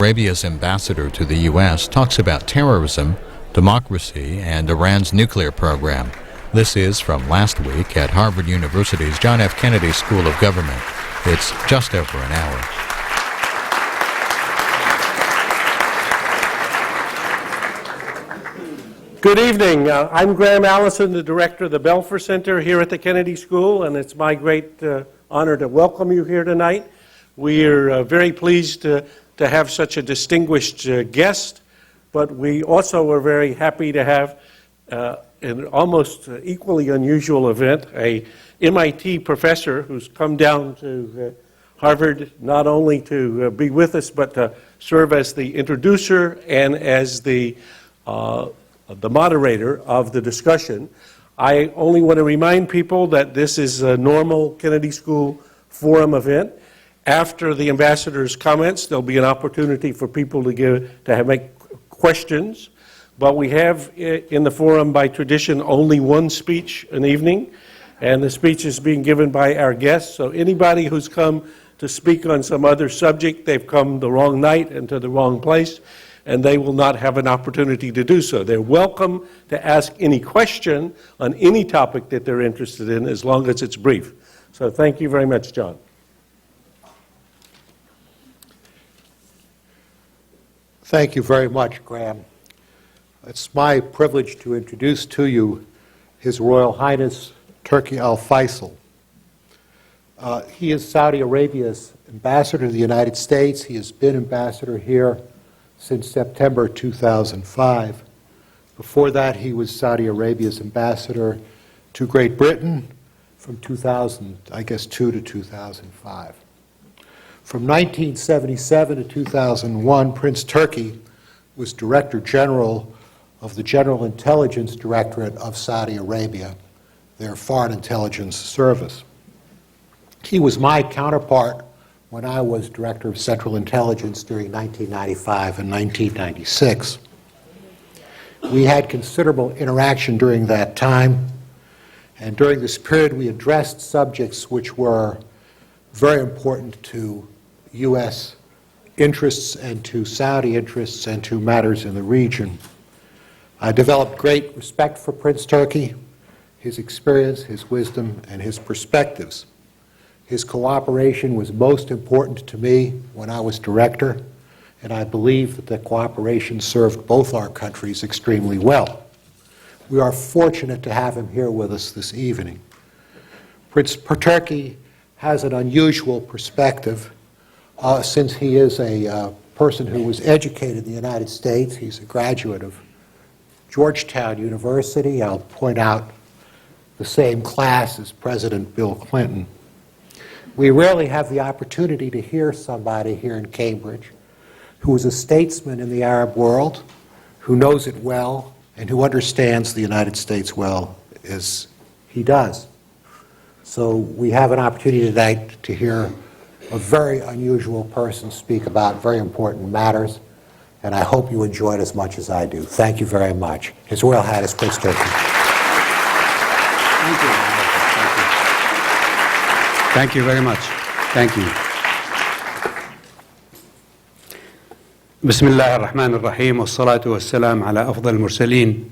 Arabia's ambassador to the U.S. talks about terrorism, democracy, and Iran's nuclear program. This is from last week at Harvard University's John F. Kennedy School of Government. It's just over an hour. Good evening. I'm Graham Allison, the director of the Belfer Center here at the Kennedy School, and it's my great honor to welcome you here tonight. We are very pleased to have such a distinguished guest, but we also are very happy to have an almost equally unusual event, a MIT professor who's come down to Harvard not only to be with us, but to serve as the introducer and as the moderator of the discussion. I only want to remind people that this is a normal Kennedy School Forum event. After the ambassador's comments, there'll be an opportunity for people to make questions. But we have in the forum, by tradition, only one speech an evening, and the speech is being given by our guests. So anybody who's come to speak on some other subject, they've come the wrong night and to the wrong place, and they will not have an opportunity to do so. They're welcome to ask any question on any topic that they're interested in, as long as it's brief. So thank you very much, John. Thank you very much, Graham. It's my privilege to introduce to you His Royal Highness Turki al Faisal. He is Saudi Arabia's ambassador to the United States. He has been ambassador here since September 2005. Before that, he was Saudi Arabia's ambassador to Great Britain from 2002 to 2005. From 1977 to 2001, Prince Turki was Director General of the General Intelligence Directorate of Saudi Arabia, their foreign intelligence service. He was my counterpart when I was Director of Central Intelligence during 1995 and 1996. We had considerable interaction during that time, and during this period we addressed subjects which were very important to U.S. interests and to Saudi interests and to matters in the region. I developed great respect for Prince Turki, his experience, his wisdom, and his perspectives. His cooperation was most important to me when I was director, and I believe that the cooperation served both our countries extremely well. We are fortunate to have him here with us this evening. Prince Turki has an unusual perspective since he is a person who was educated in the United States. He's a graduate of Georgetown University. I'll point out the same class as President Bill Clinton. We rarely have the opportunity to hear somebody here in Cambridge who is a statesman in the Arab world, who knows it well, and who understands the United States well as he does. So we have an opportunity tonight to hear a very unusual person speak about very important matters, and I hope you enjoy it as much as I do. Thank you very much. His Royal Highness Prince Turki. Thank you. Thank you very much. Thank you. بسم الله الرحمن الرحيم والصلاة والسلام على أفضل المرسلين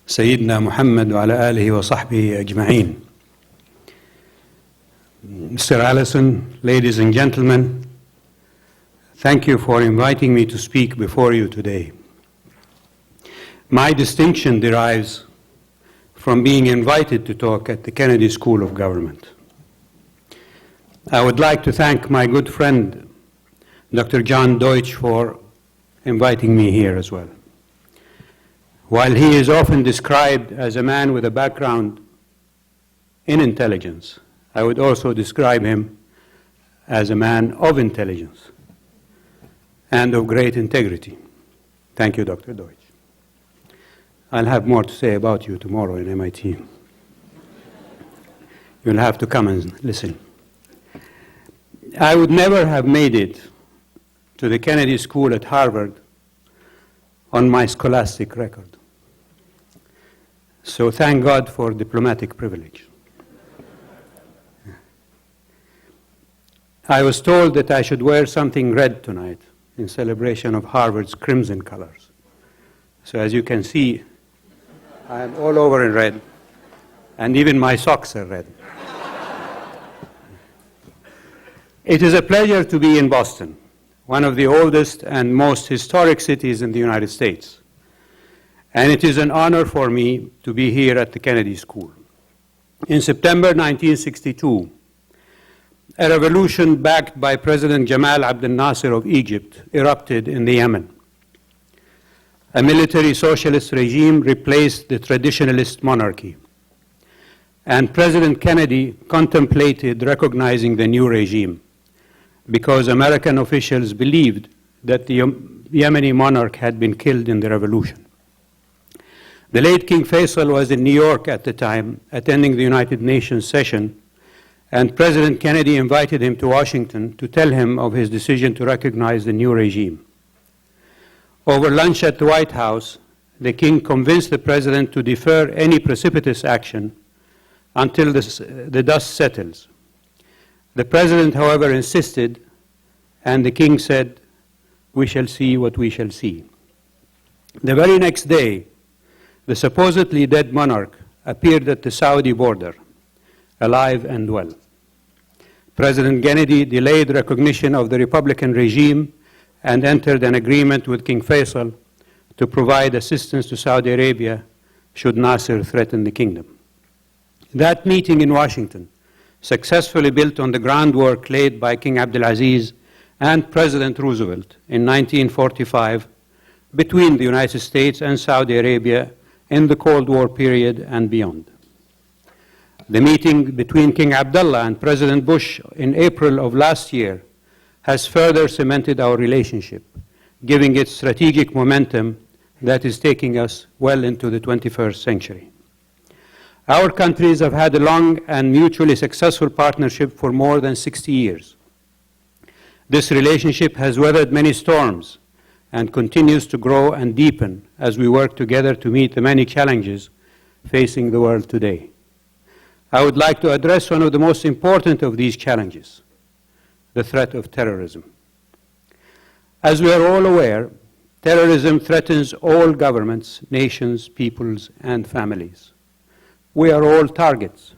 سيدنا محمد وعلى آله وصحبه أجمعين. Mr. Allison, ladies and gentlemen, thank you for inviting me to speak before you today. My distinction derives from being invited to talk at the Kennedy School of Government. I would like to thank my good friend, Dr. John Deutsch, for inviting me here as well. While he is often described as a man with a background in intelligence, I would also describe him as a man of intelligence and of great integrity. Thank you, Dr. Deutsch. I'll have more to say about you tomorrow in MIT. You'll have to come and listen. I would never have made it to the Kennedy School at Harvard on my scholastic record. So thank God for diplomatic privilege. I was told that I should wear something red tonight in celebration of Harvard's crimson colors. So as you can see, I am all over in red, and even my socks are red. It is a pleasure to be in Boston, one of the oldest and most historic cities in the United States. And it is an honor for me to be here at the Kennedy School. In September 1962, a revolution backed by President Jamal Abdel Nasser of Egypt erupted in the Yemen. A military socialist regime replaced the traditionalist monarchy, and President Kennedy contemplated recognizing the new regime because American officials believed that the Yemeni monarch had been killed in the revolution. The late King Faisal was in New York at the time, attending the United Nations session, and President Kennedy invited him to Washington to tell him of his decision to recognize the new regime. Over lunch at the White House, the king convinced the president to defer any precipitous action until the dust settles. The president, however, insisted, and the king said, "We shall see what we shall see." The very next day, the supposedly dead monarch appeared at the Saudi border, alive and well. President Kennedy delayed recognition of the Republican regime and entered an agreement with King Faisal to provide assistance to Saudi Arabia should Nasser threaten the kingdom. That meeting in Washington successfully built on the groundwork laid by King Abdulaziz and President Roosevelt in 1945 between the United States and Saudi Arabia in the Cold War period and beyond. The meeting between King Abdullah and President Bush in April of last year has further cemented our relationship, giving it strategic momentum that is taking us well into the 21st century. Our countries have had a long and mutually successful partnership for more than 60 years. This relationship has weathered many storms and continues to grow and deepen as we work together to meet the many challenges facing the world today. I would like to address one of the most important of these challenges, the threat of terrorism. As we are all aware, terrorism threatens all governments, nations, peoples, and families. We are all targets.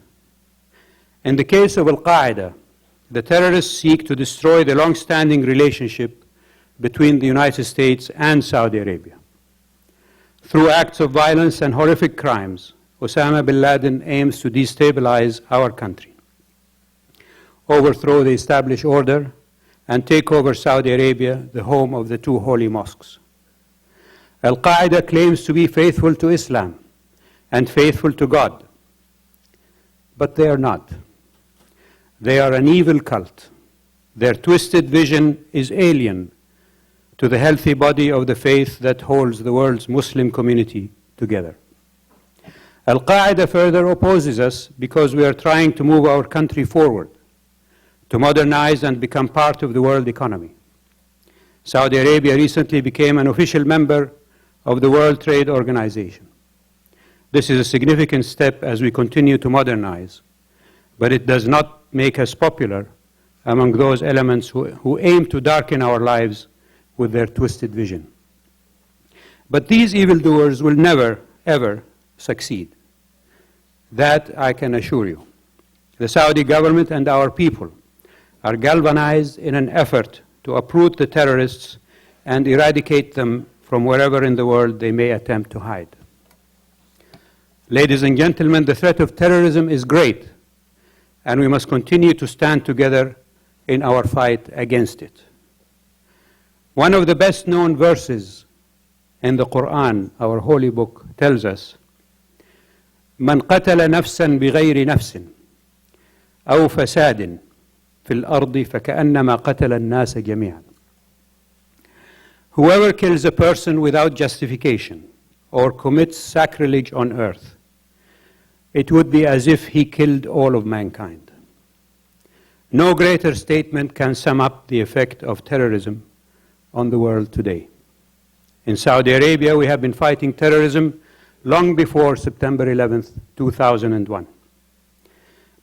In the case of Al-Qaeda, the terrorists seek to destroy the long-standing relationship between the United States and Saudi Arabia. Through acts of violence and horrific crimes, Osama bin Laden aims to destabilize our country, overthrow the established order, and take over Saudi Arabia, the home of the two holy mosques. Al-Qaeda claims to be faithful to Islam and faithful to God, but they are not. They are an evil cult. Their twisted vision is alien to the healthy body of the faith that holds the world's Muslim community together. Al-Qaeda further opposes us because we are trying to move our country forward, to modernize and become part of the world economy. Saudi Arabia recently became an official member of the World Trade Organization. This is a significant step as we continue to modernize, but it does not make us popular among those elements who aim to darken our lives with their twisted vision. But these evildoers will never, ever succeed. That I can assure you. The Saudi government and our people are galvanized in an effort to uproot the terrorists and eradicate them from wherever in the world they may attempt to hide. Ladies and gentlemen, the threat of terrorism is great, and we must continue to stand together in our fight against it. One of the best-known verses in the Quran, our holy book, tells us, "Man qatala nafsan bighayri nafsin, aw fasadin fil ardi faka'annama qatala an-nasa jami'an." Whoever kills a person without justification or commits sacrilege on earth, it would be as if he killed all of mankind. No greater statement can sum up the effect of terrorism on the world today. In Saudi Arabia, we have been fighting terrorism long before September 11th, 2001.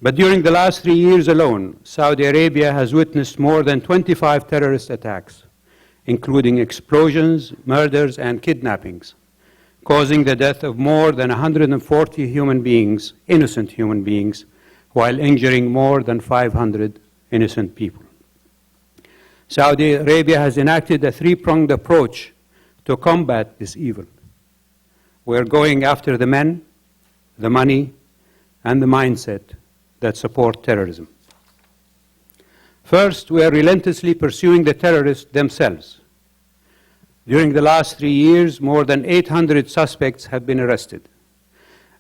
But during the last 3 years alone, Saudi Arabia has witnessed more than 25 terrorist attacks, including explosions, murders, and kidnappings, causing the death of more than 140 human beings, innocent human beings, while injuring more than 500 innocent people. Saudi Arabia has enacted a three-pronged approach to combat this evil. We're going after the men, the money, and the mindset that support terrorism. First, we are relentlessly pursuing the terrorists themselves. During the last 3 years, more than 800 suspects have been arrested.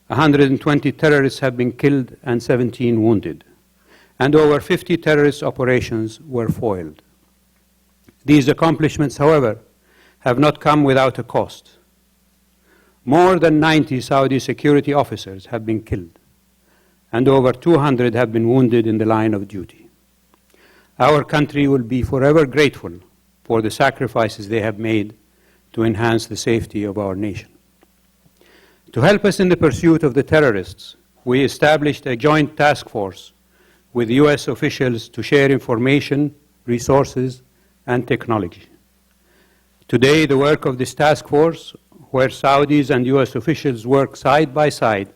120 terrorists have been killed and 17 wounded. And over 50 terrorist operations were foiled. These accomplishments, however, have not come without a cost. More than 90 Saudi security officers have been killed, and over 200 have been wounded in the line of duty. Our country will be forever grateful for the sacrifices they have made to enhance the safety of our nation. To help us in the pursuit of the terrorists, we established a joint task force with U.S. officials to share information, resources, and technology. Today, the work of this task force, where Saudis and U.S. officials work side by side,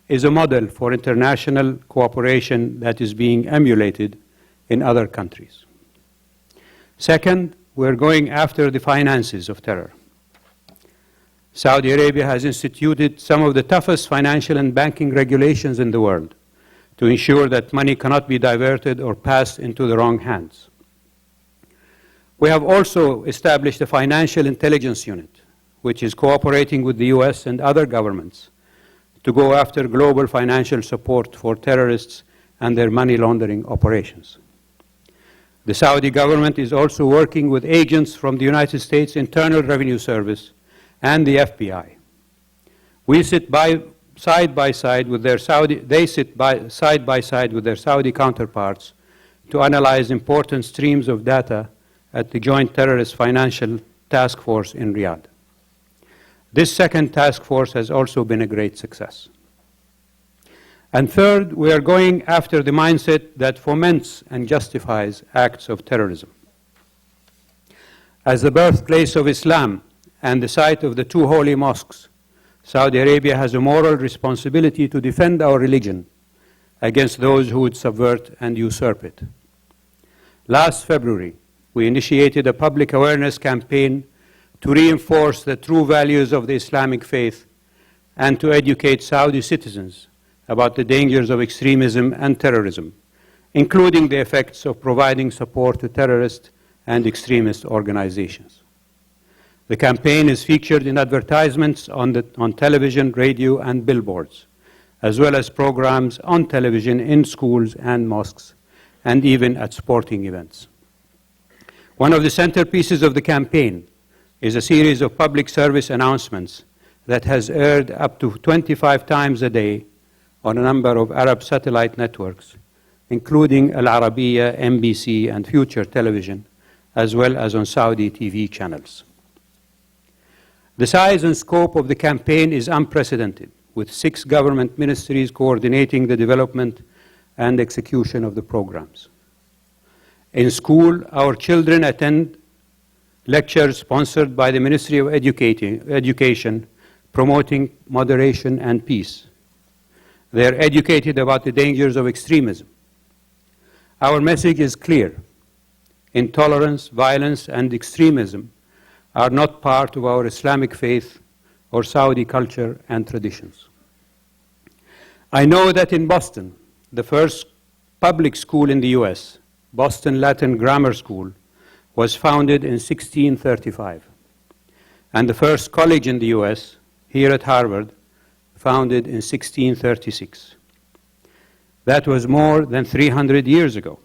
is a model for international cooperation that is being emulated in other countries. Second, we're going after the finances of terror. Saudi Arabia has instituted some of the toughest financial and banking regulations in the world to ensure that money cannot be diverted or passed into the wrong hands. We have also established a financial intelligence unit, which is cooperating with the US and other governments to go after global financial support for terrorists and their money laundering operations. The Saudi government is also working with agents from the United States Internal Revenue Service and the FBI. We sit side by side with their Saudi counterparts to analyze important streams of data at the Joint Terrorist Financial Task Force in Riyadh. This second task force has also been a great success. And third, we are going after the mindset that foments and justifies acts of terrorism. As the birthplace of Islam and the site of the two holy mosques, Saudi Arabia has a moral responsibility to defend our religion against those who would subvert and usurp it. Last February, we initiated a public awareness campaign to reinforce the true values of the Islamic faith and to educate Saudi citizens about the dangers of extremism and terrorism, including the effects of providing support to terrorist and extremist organizations. The campaign is featured in advertisements on television, radio, and billboards, as well as programs on television in schools and mosques, and even at sporting events. One of the centerpieces of the campaign is a series of public service announcements that has aired up to 25 times a day on a number of Arab satellite networks, including Al Arabiya, NBC, and Future Television, as well as on Saudi TV channels. The size and scope of the campaign is unprecedented, with 6 government ministries coordinating the development and execution of the programs. In school, our children attend lectures sponsored by the Ministry of Education promoting moderation and peace. They are educated about the dangers of extremism. Our message is clear. Intolerance, violence, and extremism are not part of our Islamic faith or Saudi culture and traditions. I know that in Boston, the first public school in the U.S., Boston Latin Grammar School, was founded in 1635, and the first college in the U.S., here at Harvard, founded in 1636. That was more than 300 years ago.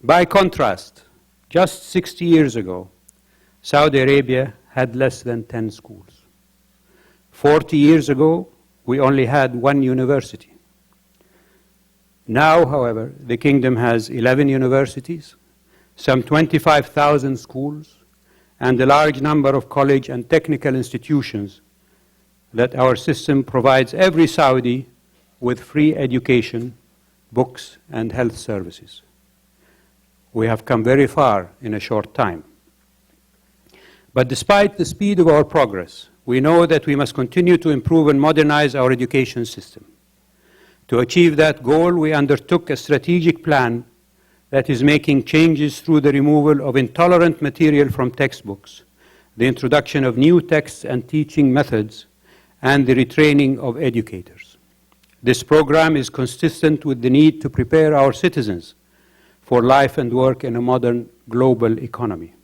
By contrast, just 60 years ago, Saudi Arabia had less than 10 schools. 40 years ago, we only had 1 university. Now, however, the kingdom has 11 universities, some 25,000 schools, and a large number of college and technical institutions that our system provides every Saudi with free education, books, and health services. We have come very far in a short time. But despite the speed of our progress, we know that we must continue to improve and modernize our education system. To achieve that goal, we undertook a strategic plan that is making changes through the removal of intolerant material from textbooks, the introduction of new texts and teaching methods, and the retraining of educators. This program is consistent with the need to prepare our citizens for life and work in a modern global economy,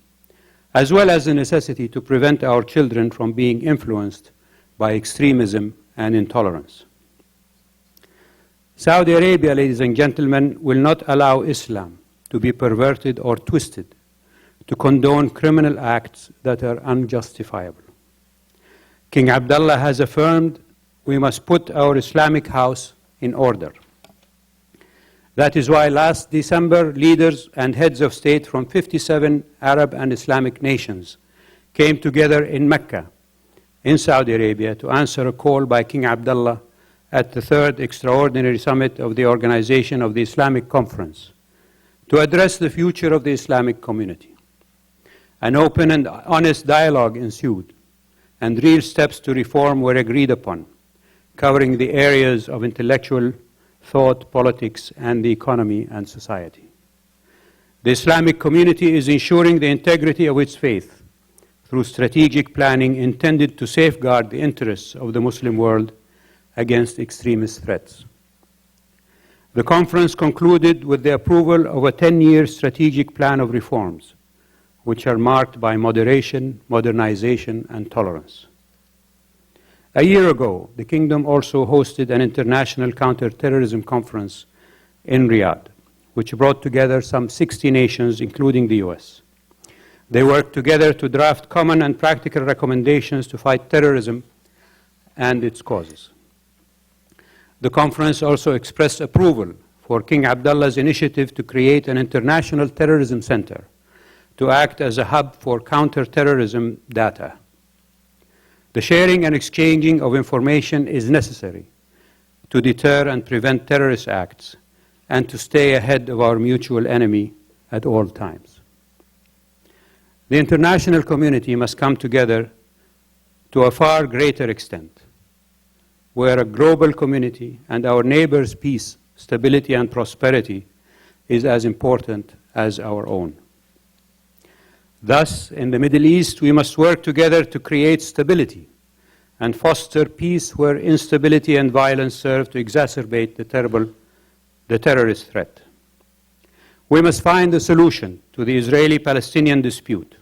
as well as the necessity to prevent our children from being influenced by extremism and intolerance. Saudi Arabia, ladies and gentlemen, will not allow Islam to be perverted or twisted to condone criminal acts that are unjustifiable. King Abdullah has affirmed we must put our Islamic house in order. That is why last December, leaders and heads of state from 57 Arab and Islamic nations came together in Mecca, in Saudi Arabia, to answer a call by King Abdullah at the third extraordinary summit of the Organization of the Islamic Conference to address the future of the Islamic community. An open and honest dialogue ensued, and real steps to reform were agreed upon, covering the areas of intellectual thought, politics, and the economy and society. The Islamic community is ensuring the integrity of its faith through strategic planning intended to safeguard the interests of the Muslim world against extremist threats. The conference concluded with the approval of a 10-year strategic plan of reforms, which are marked by moderation, modernization, and tolerance. A year ago, the Kingdom also hosted an international counter-terrorism conference in Riyadh, which brought together some 60 nations, including the US. They worked together to draft common and practical recommendations to fight terrorism and its causes. The conference also expressed approval for King Abdullah's initiative to create an international terrorism center to act as a hub for counter-terrorism data. The sharing and exchanging of information is necessary to deter and prevent terrorist acts and to stay ahead of our mutual enemy at all times. The international community must come together to a far greater extent. Where a global community and our neighbors' peace, stability, and prosperity is as important as our own. Thus, in the Middle East, we must work together to create stability and foster peace where instability and violence serve to exacerbate the terrorist threat. We must find a solution to the Israeli-Palestinian dispute.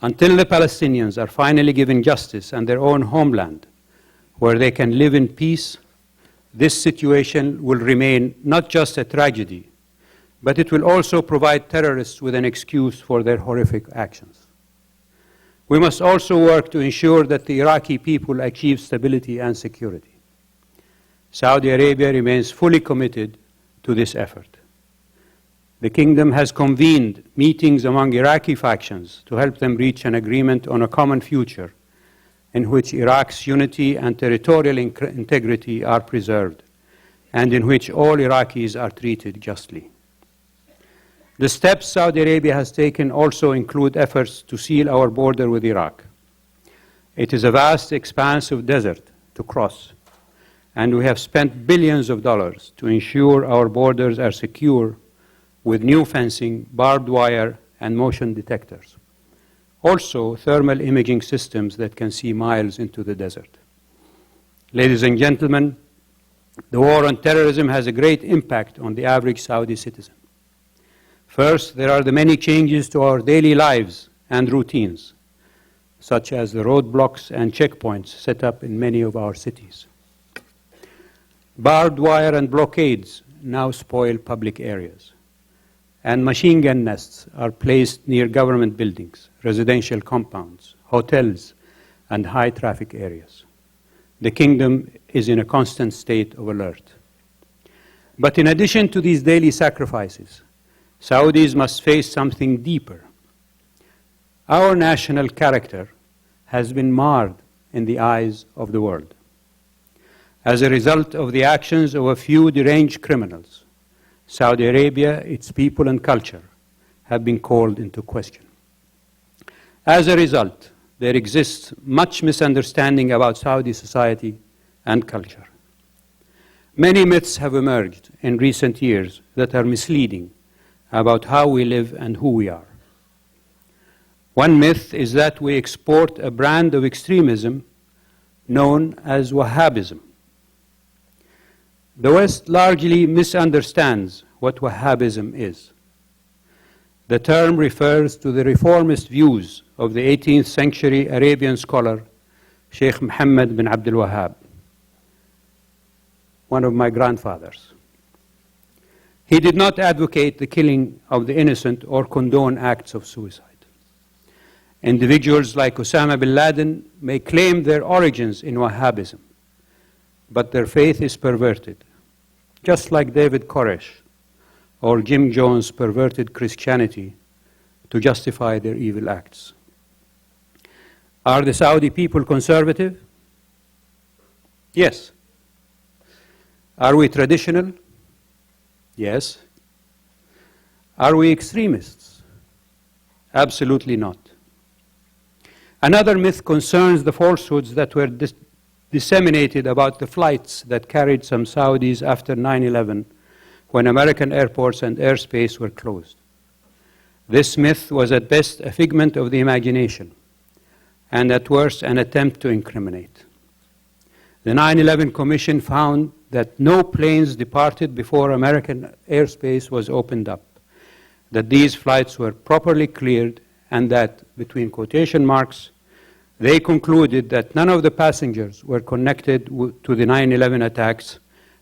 Until the Palestinians are finally given justice and their own homeland, where they can live in peace, this situation will remain not just a tragedy, but it will also provide terrorists with an excuse for their horrific actions. We must also work to ensure that the Iraqi people achieve stability and security. Saudi Arabia remains fully committed to this effort. The Kingdom has convened meetings among Iraqi factions to help them reach an agreement on a common future in which Iraq's unity and territorial integrity are preserved, and in which all Iraqis are treated justly. The steps Saudi Arabia has taken also include efforts to seal our border with Iraq. It is a vast expanse of desert to cross, and we have spent billions of dollars to ensure our borders are secure with new fencing, barbed wire, and motion detectors. Also, thermal imaging systems that can see miles into the desert. Ladies and gentlemen, the war on terrorism has a great impact on the average Saudi citizen. First, there are the many changes to our daily lives and routines, such as the roadblocks and checkpoints set up in many of our cities. Barbed wire and blockades now spoil public areas, and machine gun nests are placed near government buildings, residential compounds, hotels, and high-traffic areas. The Kingdom is in a constant state of alert. But in addition to these daily sacrifices, Saudis must face something deeper. Our national character has been marred in the eyes of the world. As a result of the actions of a few deranged criminals, Saudi Arabia, its people and culture have been called into question. As a result, there exists much misunderstanding about Saudi society and culture. Many myths have emerged in recent years that are misleading about how we live and who we are. One myth is that we export a brand of extremism known as Wahhabism. The West largely misunderstands what Wahhabism is. The term refers to the reformist views of the 18th century Arabian scholar Sheikh Muhammad bin Abdul Wahhab, one of my grandfathers. He did not advocate the killing of the innocent or condone acts of suicide. Individuals like Osama bin Laden may claim their origins in Wahhabism, but their faith is perverted, just like David Koresh or Jim Jones perverted Christianity to justify their evil acts. Are the Saudi people conservative? Yes. Are we traditional? Yes. Are we extremists? Absolutely not. Another myth concerns the falsehoods that were disseminated about the flights that carried some Saudis after 9/11, when American airports and airspace were closed. This myth was at best a figment of the imagination, and at worst an attempt to incriminate. The 9/11 Commission found that no planes departed before American airspace was opened up, that these flights were properly cleared, and that, between quotation marks, they concluded that none of the passengers were connected to the 9/11 attacks,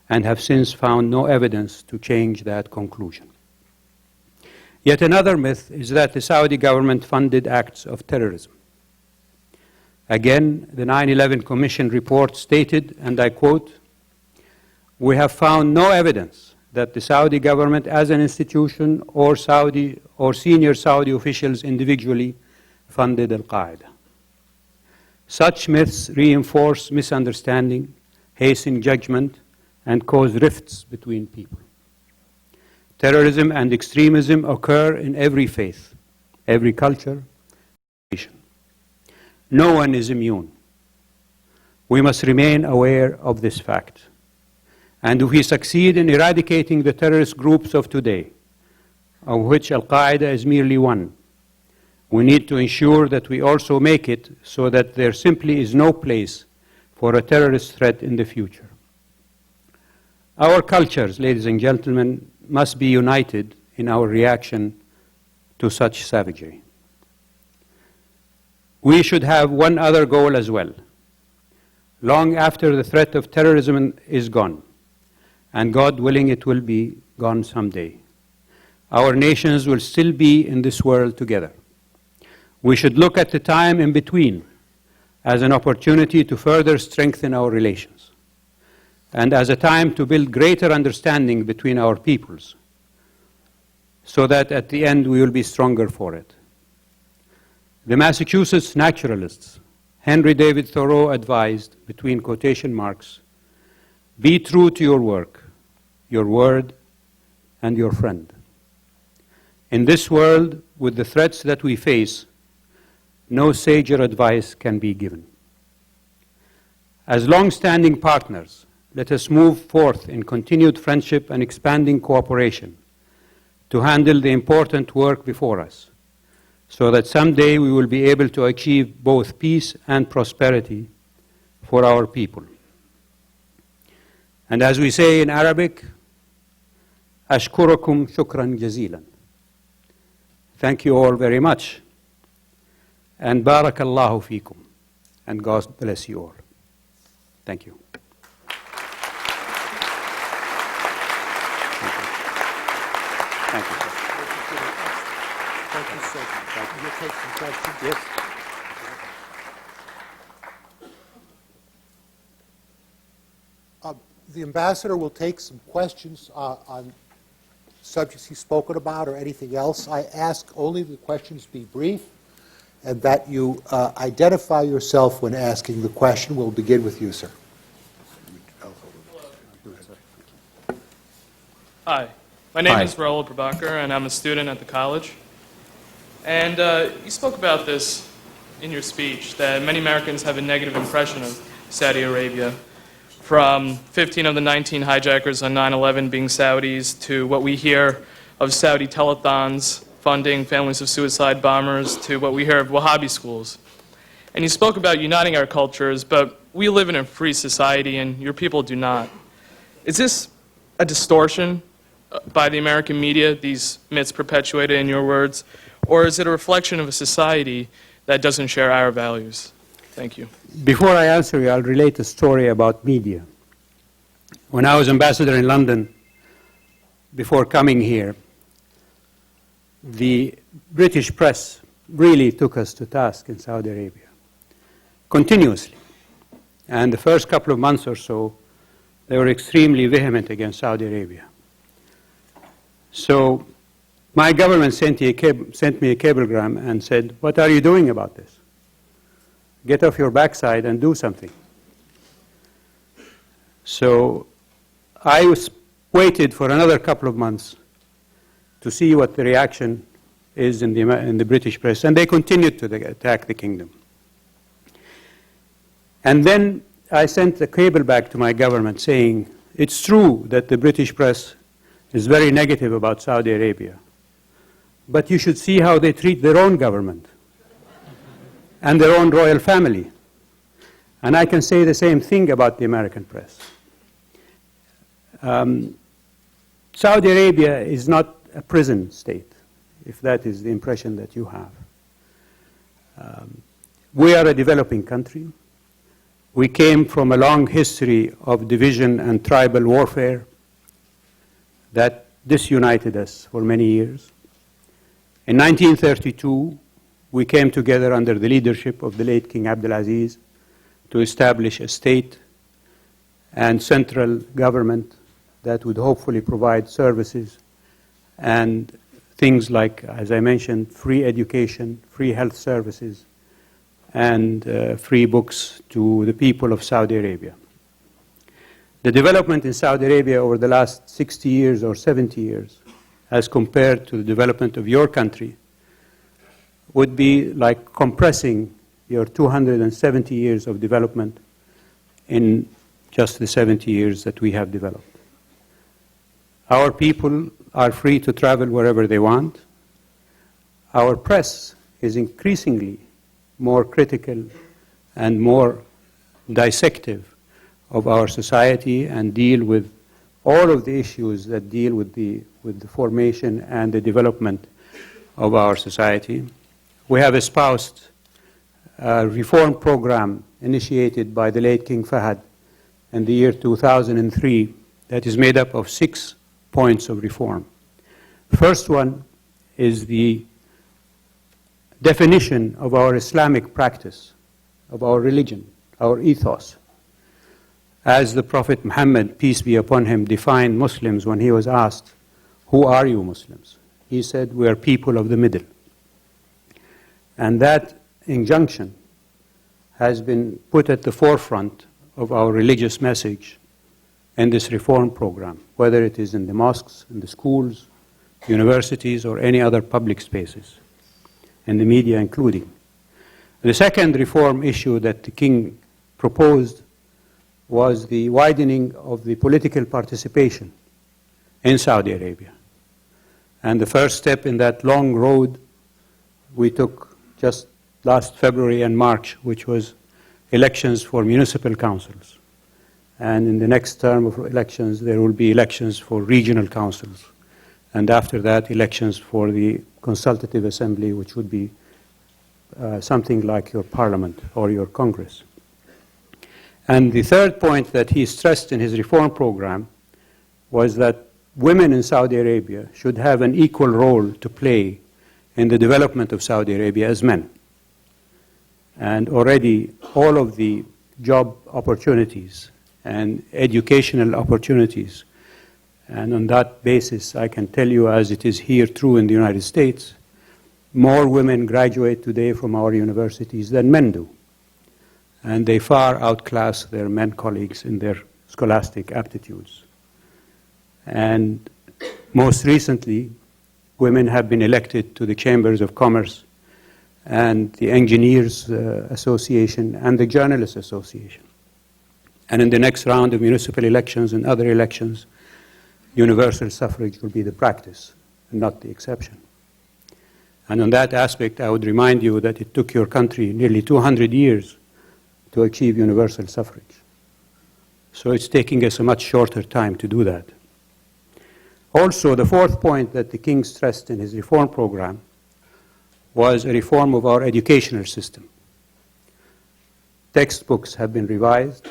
and have since found no evidence to change that conclusion. Yet another myth is that the Saudi government funded acts of terrorism. Again, the 9/11 Commission report stated, and I quote, "We have found no evidence that the Saudi government as an institution or senior Saudi officials individually funded Al-Qaeda." Such myths reinforce misunderstanding, hasten judgment, and cause rifts between people. Terrorism and extremism occur in every faith, every culture, nation. No one is immune. We must remain aware of this fact. And if we succeed in eradicating the terrorist groups of today, of which Al-Qaeda is merely one, we need to ensure that we also make it so that there simply is no place for a terrorist threat in the future. Our cultures, ladies and gentlemen, must be united in our reaction to such savagery. We should have one other goal as well. Long after the threat of terrorism is gone, and God willing it will be gone someday, our nations will still be in this world together. We should look at the time in between as an opportunity to further strengthen our relations, and as a time to build greater understanding between our peoples, so that at the end we will be stronger for it. The Massachusetts naturalists, Henry David Thoreau, advised, between quotation marks, "Be true to your work, your word, and your friend." In this world, with the threats that we face, no sager advice can be given. As long-standing partners, let us move forth in continued friendship and expanding cooperation to handle the important work before us, so that someday we will be able to achieve both peace and prosperity for our people. And as we say in Arabic, "Ashkurukum shukran jazilan." Thank you all very much, and barakallahu fikum, and God bless you all. Thank you. Thank you, sir. Thank you, sir. You'll take some questions? Yes. The ambassador will take some questions on subjects he's spoken about or anything else. I ask only the questions be brief and that you identify yourself when asking the question. We'll begin with you, sir. Hi. My name Hi. is Raul Prabhakar, and I'm a student at the college. And you spoke about this in your speech, that many Americans have a negative impression of Saudi Arabia, from 15 of the 19 hijackers on 9/11 being Saudis, to what we hear of Saudi telethons funding families of suicide bombers, to what we hear of Wahhabi schools. And you spoke about uniting our cultures, but we live in a free society, and your people do not. Is this a distortion by the American media, these myths perpetuated in your words, or is it a reflection of a society that doesn't share our values? Thank you. Before I answer you, I'll relate a story about media. When I was ambassador in London, before coming here, the British press really took us to task in Saudi Arabia, continuously. And the first couple of months or so, they were extremely vehement against Saudi Arabia. So my government sent me a cablegram and said, "What are you doing about this? Get off your backside and do something." So I waited for another couple of months to see what the reaction is in the British press, and they continued to attack the kingdom. And then I sent a cable back to my government saying, it's true that the British press is very negative about Saudi Arabia, but you should see how they treat their own government and their own royal family. And I can say the same thing about the American press. Saudi Arabia is not a prison state, if that is the impression that you have. We are a developing country. We came from a long history of division and tribal warfare that disunited us for many years. In 1932, we came together under the leadership of the late King Abdulaziz to establish a state and central government that would hopefully provide services and things like, as I mentioned, free education, free health services, and free books to the people of Saudi Arabia. The development in Saudi Arabia over the last 60 years or 70 years, as compared to the development of your country, would be like compressing your 270 years of development in just the 70 years that we have developed. Our people are free to travel wherever they want. Our press is increasingly more critical and more dissective of our society and deal with all of the issues that deal with the formation and the development of our society. We have espoused a reform program initiated by the late King Fahd in the year 2003 that is made up of 6 points of reform. The first one is the definition of our Islamic practice, of our religion, our ethos. As the Prophet Muhammad, peace be upon him, defined Muslims when he was asked, "Who are you Muslims?" He said, "We are people of the middle." And that injunction has been put at the forefront of our religious message in this reform program, whether it is in the mosques, in the schools, universities, or any other public spaces, and the media including. The second reform issue that the King proposed was the widening of the political participation in Saudi Arabia. And the first step in that long road we took just last February and March, which was elections for municipal councils. And in the next term of elections, there will be elections for regional councils. And after that, elections for the consultative assembly, which would be something like your parliament or your Congress. And the third point that he stressed in his reform program was that women in Saudi Arabia should have an equal role to play in the development of Saudi Arabia as men. And already all of the job opportunities and educational opportunities, and on that basis I can tell you, as it is here true in the United States, more women graduate today from our universities than men do. And they far outclass their men colleagues in their scholastic aptitudes. And Most recently, women have been elected to the Chambers of Commerce and the Engineers Association and the Journalists Association. And in the next round of municipal elections and other elections, universal suffrage will be the practice, not the exception. And on that aspect, I would remind you that it took your country nearly 200 years to achieve universal suffrage. So it's taking us a much shorter time to do that. Also, the fourth point that the King stressed in his reform program was a reform of our educational system. Textbooks have been revised,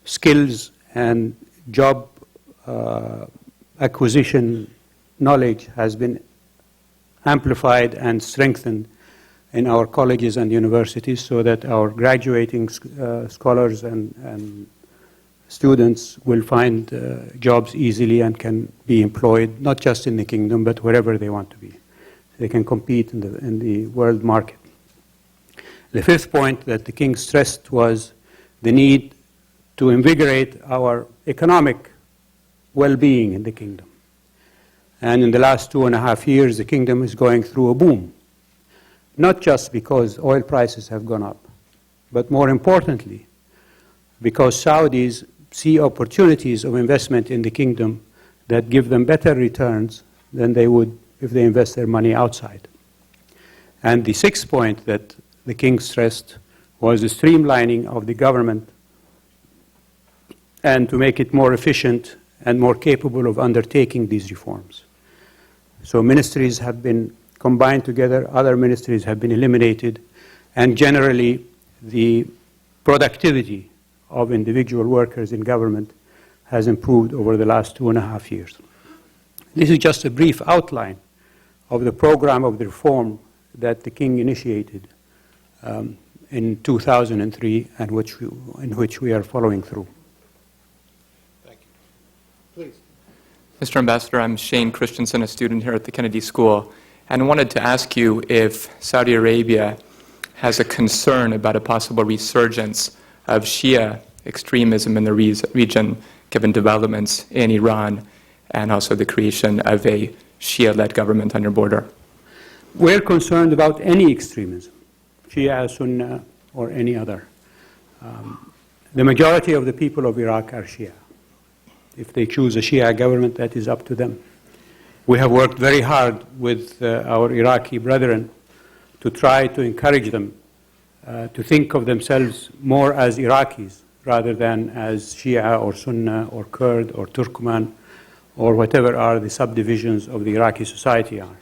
skills and job acquisition knowledge has been amplified and strengthened in our colleges and universities so that our graduating scholars and students will find jobs easily and can be employed, not just in the kingdom, but wherever they want to be. They can compete in the world market. The fifth point that the King stressed was the need to invigorate our economic well-being in the kingdom. And in the last 2.5 years, the kingdom is going through a boom, not just because oil prices have gone up, but more importantly, because Saudis see opportunities of investment in the kingdom that give them better returns than they would if they invest their money outside. And the sixth point that the King stressed was the streamlining of the government and to make it more efficient and more capable of undertaking these reforms. So ministries have been combined together, other ministries have been eliminated, and generally the productivity of individual workers in government has improved over the last 2.5 years. This is just a brief outline of the program of the reform that the King initiated in 2003 and in which we are following through. Thank you. Please. Mr. Ambassador, I'm Shane Christensen, a student here at the Kennedy School, and wanted to ask you if Saudi Arabia has a concern about a possible resurgence of Shia extremism in the region, given developments in Iran and also the creation of a Shia-led government on your border. We're concerned about any extremism, Shia, Sunnah, or any other. The majority of the people of Iraq are Shia. If they choose a Shia government, that is up to them. We have worked very hard with our Iraqi brethren to try to encourage them to think of themselves more as Iraqis rather than as Shia or Sunnah or Kurd or Turkmen or whatever are the subdivisions of the Iraqi society are.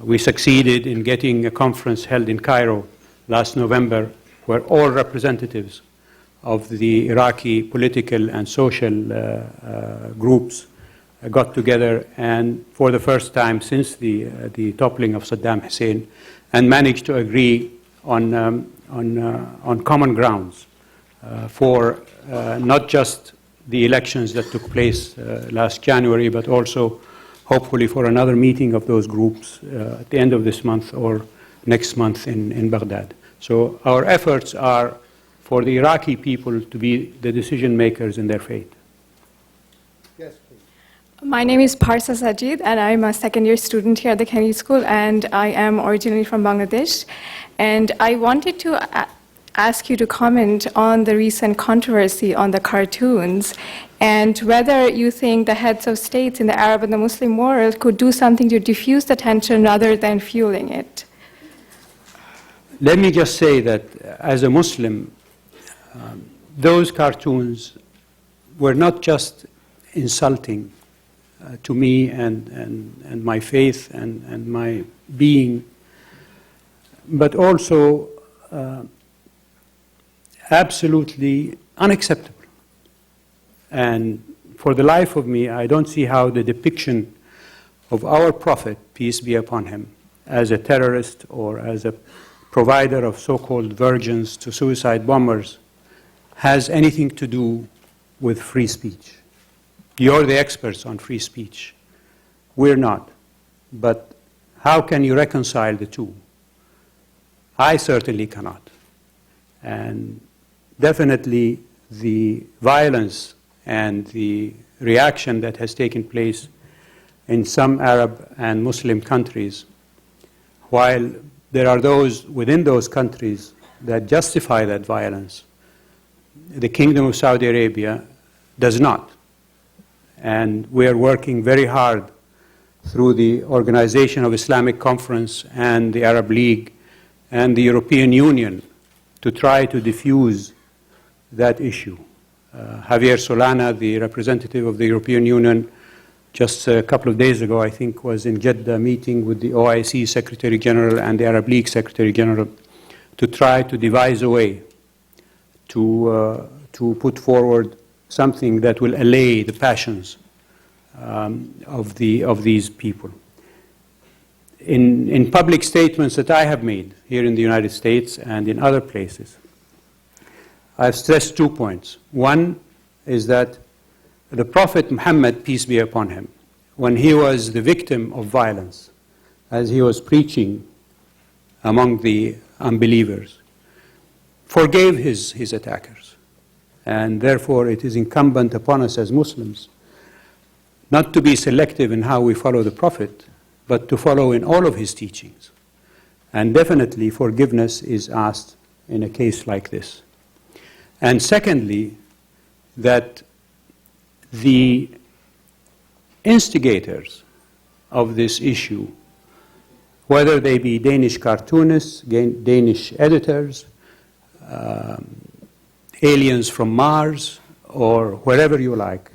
We succeeded in getting a conference held in Cairo last November where all representatives of the Iraqi political and social groups got together and for the first time since the toppling of Saddam Hussein and managed to agree on common grounds for not just the elections that took place last January, but also hopefully for another meeting of those groups at the end of this month or next month in Baghdad. So our efforts are for the Iraqi people to be the decision makers in their fate. Yes, please. My name is Parsa Sajid, and I'm a second-year student here at the Kennedy School, and I am originally from Bangladesh. And I wanted to ask you to comment on the recent controversy on the cartoons and whether you think the heads of states in the Arab and the Muslim world could do something to diffuse the tension rather than fueling it. Let me just say that as a Muslim, those cartoons were not just insulting to me and my faith and my being, but also absolutely unacceptable. And for the life of me, I don't see how the depiction of our Prophet, peace be upon him, as a terrorist or as a provider of so-called virgins to suicide bombers has anything to do with free speech. You're the experts on free speech. We're not. But how can you reconcile the two? I certainly cannot. And definitely the violence and the reaction that has taken place in some Arab and Muslim countries, while there are those within those countries that justify that violence, the Kingdom of Saudi Arabia does not. And we are working very hard through the Organization of Islamic Conference and the Arab League and the European Union to try to diffuse that issue. Javier Solana, the representative of the European Union, just a couple of days ago, I think, was in Jeddah meeting with the OIC Secretary General and the Arab League Secretary General to try to devise a way to put forward something that will allay the passions of these people. In public statements that I have made here in the United States and in other places, I've stressed 2 points. One is that the Prophet Muhammad, peace be upon him, when he was the victim of violence, as he was preaching among the unbelievers, forgave his attackers. And therefore it is incumbent upon us as Muslims not to be selective in how we follow the Prophet, but to follow in all of his teachings. And definitely forgiveness is asked in a case like this. And secondly, that the instigators of this issue, whether they be Danish cartoonists, Danish editors, aliens from Mars, or wherever you like,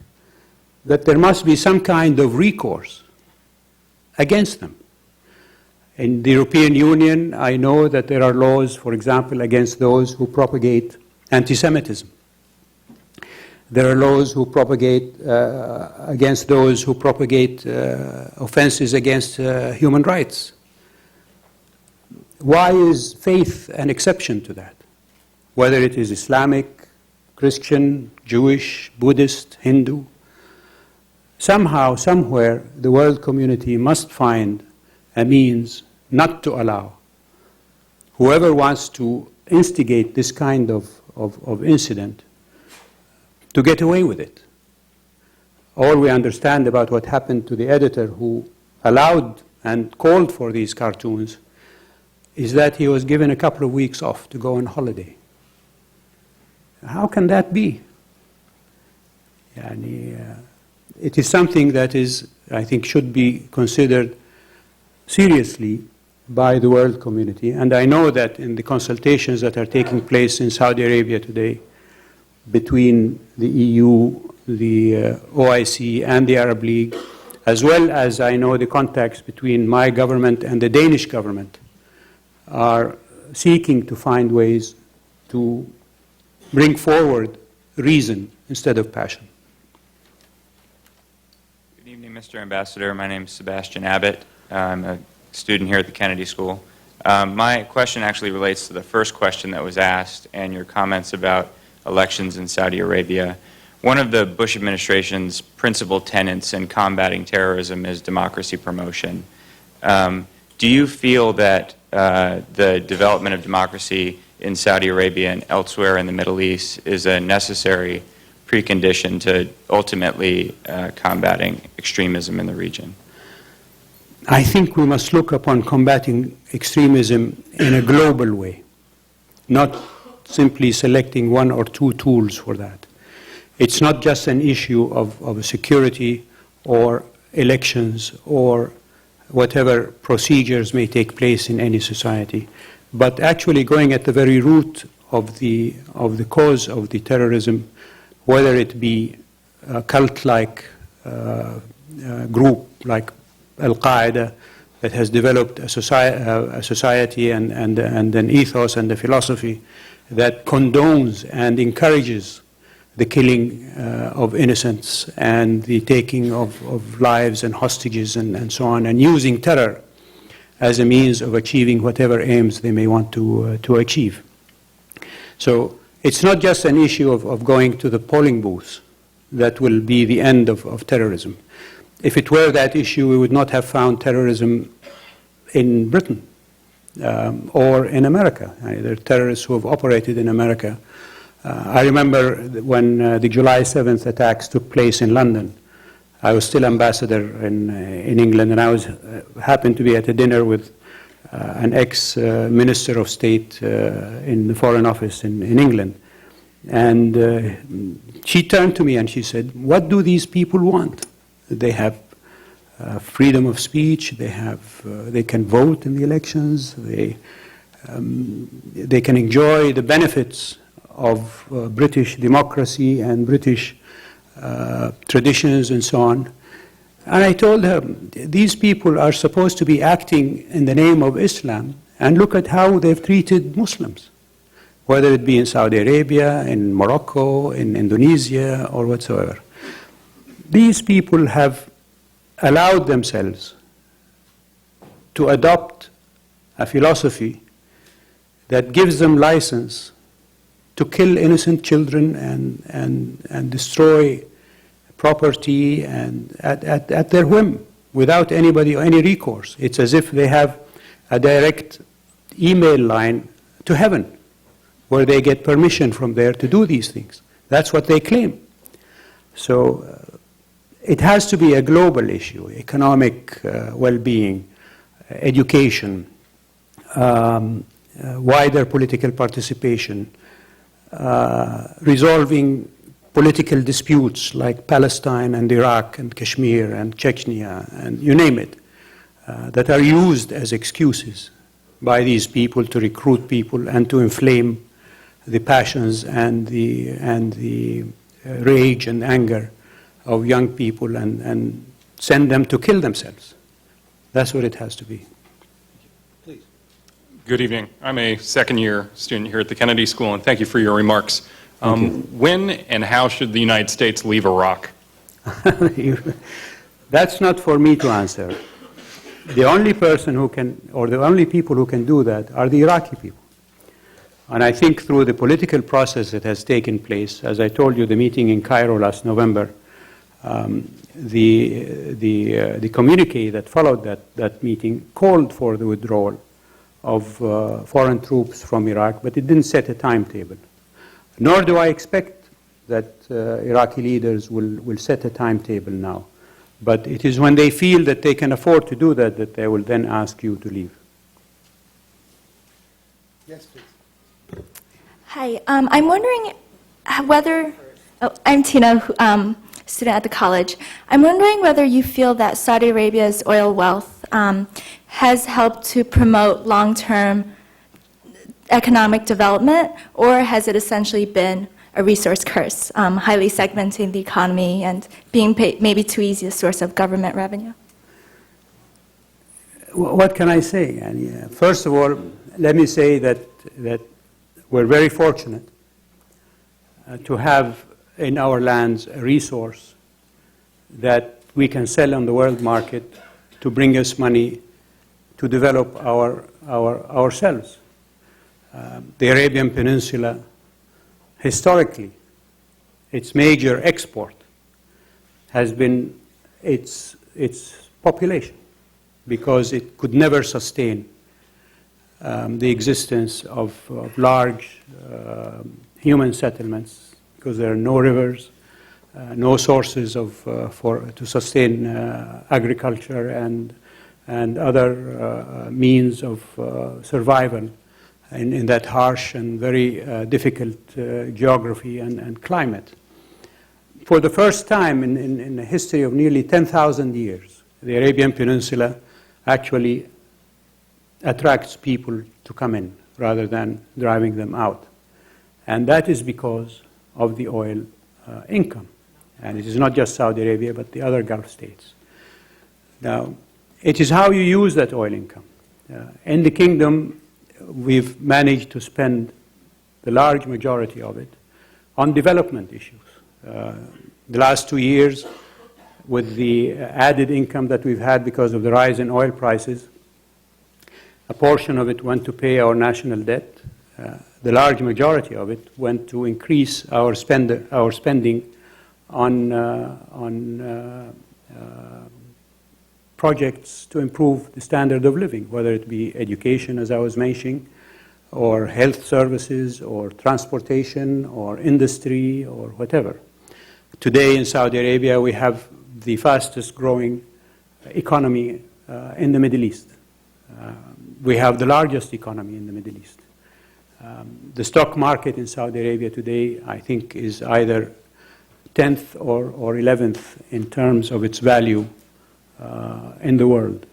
that there must be some kind of recourse against them. In the European Union, I know that there are laws, for example, against those who propagate anti-Semitism. There are laws who propagate against those who propagate offenses against human rights. Why is faith an exception to that? Whether it is Islamic, Christian, Jewish, Buddhist, Hindu, somehow, somewhere, the world community must find a means not to allow whoever wants to instigate this kind of incident to get away with it. All we understand about what happened to the editor who allowed and called for these cartoons is that he was given a couple of weeks off to go on holiday. How can that be? It is something that is, I think, should be considered seriously by the world community. And I know that in the consultations that are taking place in Saudi Arabia today between the EU, the OIC, and the Arab League, as well as I know the contacts between my government and the Danish government, are seeking to find ways to bring forward reason instead of passion. Good evening, Mr. Ambassador. My name is Sebastian Abbott. I'm a student here at the Kennedy School. My question actually relates to the first question that was asked and your comments about elections in Saudi Arabia. One of the Bush administration's principal tenets in combating terrorism is democracy promotion. Do you feel that the development of democracy in Saudi Arabia and elsewhere in the Middle East is a necessary precondition to ultimately combating extremism in the region? I think we must look upon combating extremism in a global way, not simply selecting one or two tools for that. It's not just an issue of security or elections or whatever procedures may take place in any society, but actually going at the very root of the cause of the terrorism, whether it be a cult-like group like Al-Qaeda that has developed a society and an ethos and a philosophy that condones and encourages the killing of innocents and the taking of lives and hostages and so on, and using terror as a means of achieving whatever aims they may want to achieve. So it's not just an issue of going to the polling booths that will be the end of terrorism. If it were that issue, we would not have found terrorism in Britain or in America. There are terrorists who have operated in America I remember when the July 7th attacks took place in London. I was still ambassador in England, and I happened to be at a dinner with an ex-minister of state in the Foreign Office in England. And she turned to me and she said, "What do these people want? They have freedom of speech, they can vote in the elections, they can enjoy the benefits of British democracy and British traditions and so on." And I told her, these people are supposed to be acting in the name of Islam, and look at how they've treated Muslims, whether it be in Saudi Arabia, in Morocco, in Indonesia, or whatsoever. These people have allowed themselves to adopt a philosophy that gives them license to kill innocent children and destroy property and at their whim, without anybody or any recourse. It's as if they have a direct email line to heaven, where they get permission from there to do these things. That's what they claim. So it has to be a global issue: economic well-being, education, wider political participation, resolving political disputes like Palestine and Iraq and Kashmir and Chechnya and you name it, that are used as excuses by these people to recruit people and to inflame the passions and the rage and anger of young people and send them to kill themselves. That's what it has to be. Please. Good evening. I'm a second-year student here at the Kennedy School, and thank you for your remarks. When and how should the United States leave Iraq? That's not for me to answer. The only person who can, or the only people who can do that are the Iraqi people. And I think through the political process that has taken place, as I told you, the meeting in Cairo last November, the communique that followed that meeting called for the withdrawal of foreign troops from Iraq, but it didn't set a timetable. Nor do I expect that Iraqi leaders will set a timetable now. But it is when they feel that they can afford to do that that they will then ask you to leave. Yes, please. Hi, I'm wondering whether, I'm Tina, student at the college. I'm wondering whether you feel that Saudi Arabia's oil wealth has helped to promote long-term economic development, or has it essentially been a resource curse, highly segmenting the economy and being maybe too easy a source of government revenue? What can I say? First of all, let me say that we're very fortunate to have in our lands a resource that we can sell on the world market to bring us money to develop ourselves. The Arabian Peninsula, historically, its major export has been its population, because it could never sustain the existence of large human settlements, because there are no rivers, no sources to sustain agriculture and other means of survival in that harsh and very difficult geography and climate. For the first time in the history of nearly 10,000 years, the Arabian Peninsula actually attracts people to come in rather than driving them out. And that is because of the oil income. And it is not just Saudi Arabia, but the other Gulf states. Now, it is how you use that oil income. In the kingdom, we've managed to spend the large majority of it on development issues. The last 2 years, with the added income that we've had because of the rise in oil prices, a portion of it went to pay our national debt. The large majority of it went to increase our spending on projects to improve the standard of living, whether it be education, as I was mentioning, or health services, or transportation, or industry, or whatever. Today in Saudi Arabia, we have the fastest growing economy in the Middle East. We have the largest economy in the Middle East. The stock market in Saudi Arabia today, I think, is either 10th or 11th in terms of its value in the world.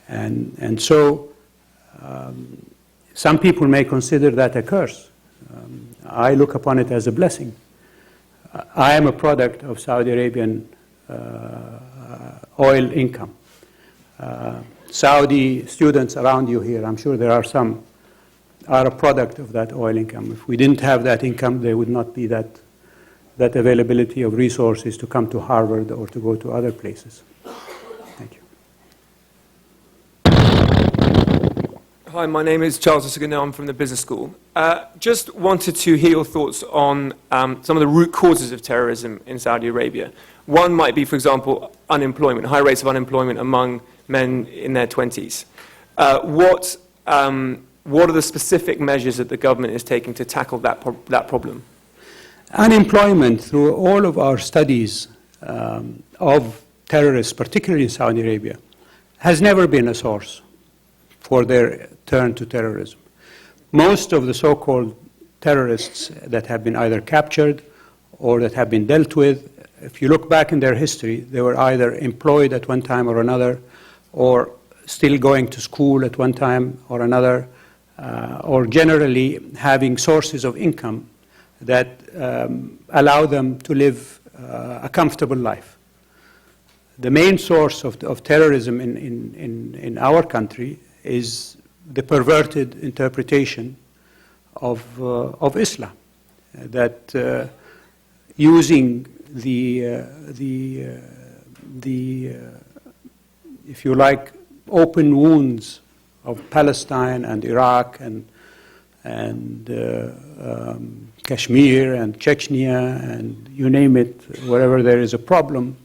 And so some people may consider that a curse. I look upon it as a blessing. I am a product of Saudi Arabian oil income. Saudi students around you here, I'm sure there are some, are a product of that oil income. If we didn't have that income, there would not be that availability of resources to come to Harvard or to go to other places. Thank you. Hi, my name is Charles Osigano. I'm from the business school. Just wanted to hear your thoughts on some of the root causes of terrorism in Saudi Arabia. One might be, for example, unemployment, high rates of unemployment among men in their 20s. What are the specific measures that the government is taking to tackle that problem? Unemployment, through all of our studies of terrorists, particularly in Saudi Arabia, has never been a source for their turn to terrorism. Most of the so-called terrorists that have been either captured or that have been dealt with, if you look back in their history, they were either employed at one time or another, or still going to school at one time or another, or generally having sources of income that allow them to live a comfortable life. The main source of terrorism in our country is the perverted interpretation of Islam, that using if you like, open wounds of Palestine and Iraq and Kashmir and Chechnya and you name it, wherever there is a problem,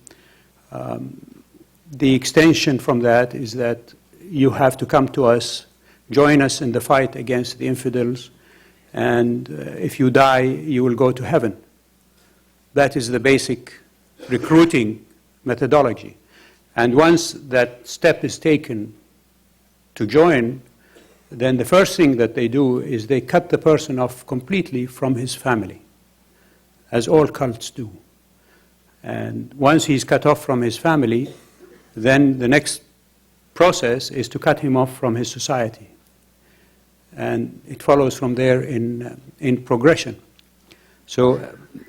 the extension from that is that you have to come to us, join us in the fight against the infidels, and if you die, you will go to heaven. That is the basic recruiting methodology. And once that step is taken to join, then the first thing that they do is they cut the person off completely from his family, as all cults do. And once he's cut off from his family, then the next process is to cut him off from his society. And it follows from there in progression. So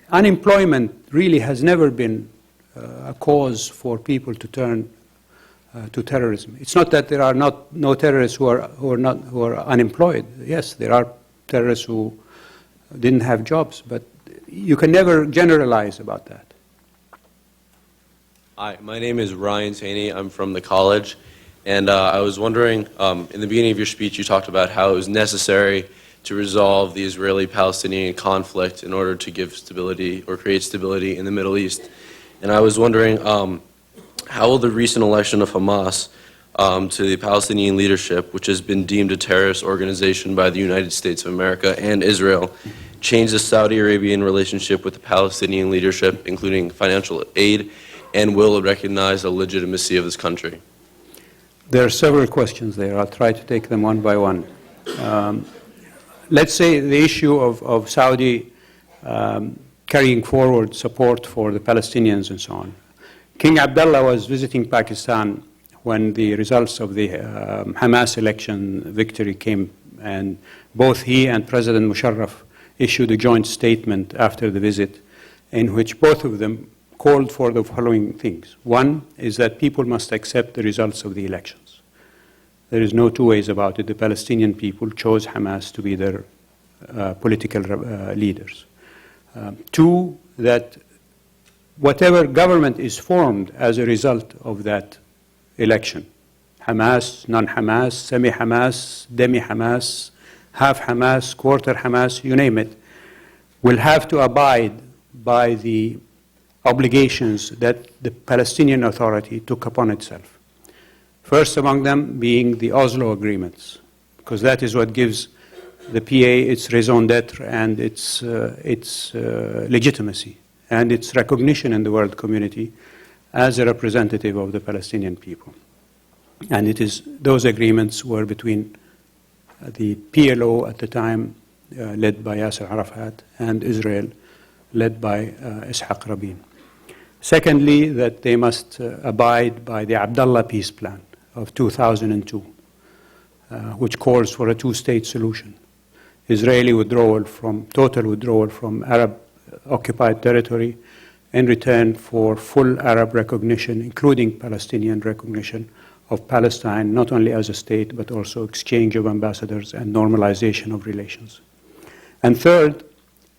unemployment really has never been a cause for people to turn to terrorism. It's not that there are no terrorists who are unemployed. Yes, there are terrorists who didn't have jobs, but you can never generalize about that. Hi, my name is Ryan Taney. I'm from the college, and I was wondering, in the beginning of your speech, you talked about how it was necessary to resolve the Israeli-Palestinian conflict in order to give stability or create stability in the Middle East. And I was wondering, how will the recent election of Hamas to the Palestinian leadership, which has been deemed a terrorist organization by the United States of America and Israel, change the Saudi Arabian relationship with the Palestinian leadership, including financial aid, and will it recognize the legitimacy of this country? There are several questions there. I'll try to take them one by one. Let's say the issue of Saudi carrying forward support for the Palestinians and so on. King Abdullah was visiting Pakistan when the results of the Hamas election victory came, and both he and President Musharraf issued a joint statement after the visit in which both of them called for the following things. One is that people must accept the results of the elections. There is no two ways about it. The Palestinian people chose Hamas to be their political leaders. Two, that whatever government is formed as a result of that election, Hamas, non-Hamas, semi-Hamas, demi-Hamas, half Hamas, quarter Hamas, you name it, will have to abide by the obligations that the Palestinian Authority took upon itself. First among them being the Oslo agreements, because that is what gives the PA its raison d'etre and its legitimacy and its recognition in the world community as a representative of the Palestinian people. And those agreements were between the PLO at the time, led by Yasser Arafat, and Israel, led by Ishaq Rabin. Secondly, that they must abide by the Abdullah Peace Plan of 2002, which calls for a two-state solution. Israeli total withdrawal from Arab-occupied territory in return for full Arab recognition, including Palestinian recognition of Palestine, not only as a state, but also exchange of ambassadors and normalization of relations. And third,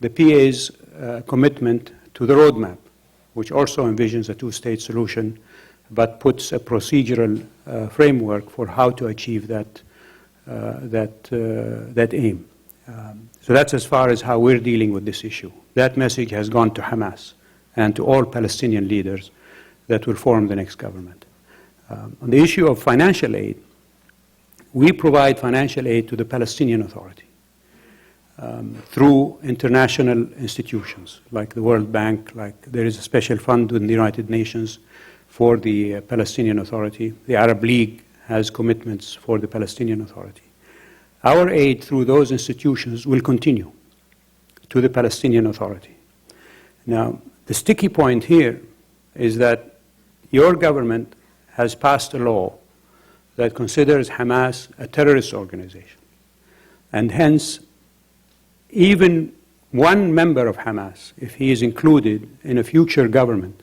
the PA's commitment to the roadmap, which also envisions a two-state solution, but puts a procedural framework for how to achieve that aim. So that's as far as how we're dealing with this issue. That message has gone to Hamas and to all Palestinian leaders that will form the next government. On the issue of financial aid, we provide financial aid to the Palestinian Authority through international institutions like the World Bank, like there is a special fund within the United Nations for the Palestinian Authority. The Arab League has commitments for the Palestinian Authority. Our aid through those institutions will continue to the Palestinian Authority. Now, the sticky point here is that your government has passed a law that considers Hamas a terrorist organization. And hence, even one member of Hamas, if he is included in a future government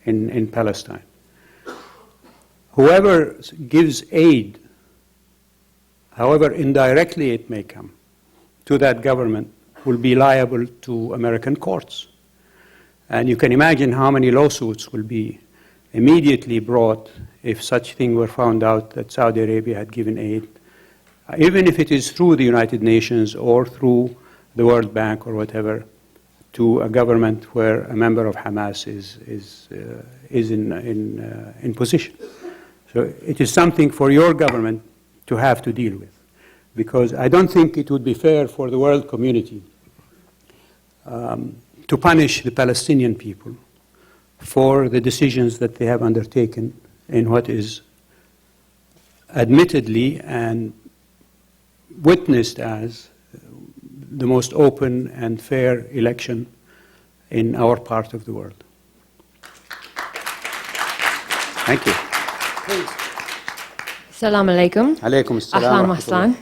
in Palestine, whoever gives aid, however indirectly it may come, to that government will be liable to American courts. And you can imagine how many lawsuits will be immediately brought if such thing were found out that Saudi Arabia had given aid, even if it is through the United Nations or through the World Bank or whatever, to a government where a member of Hamas is in position. So it is something for your government to have to deal with, because I don't think it would be fair for the world community to punish the Palestinian people for the decisions that they have undertaken in what is admittedly and witnessed as the most open and fair election in our part of the world. Thank you. Assalamu alaikum. Alaikum assalam.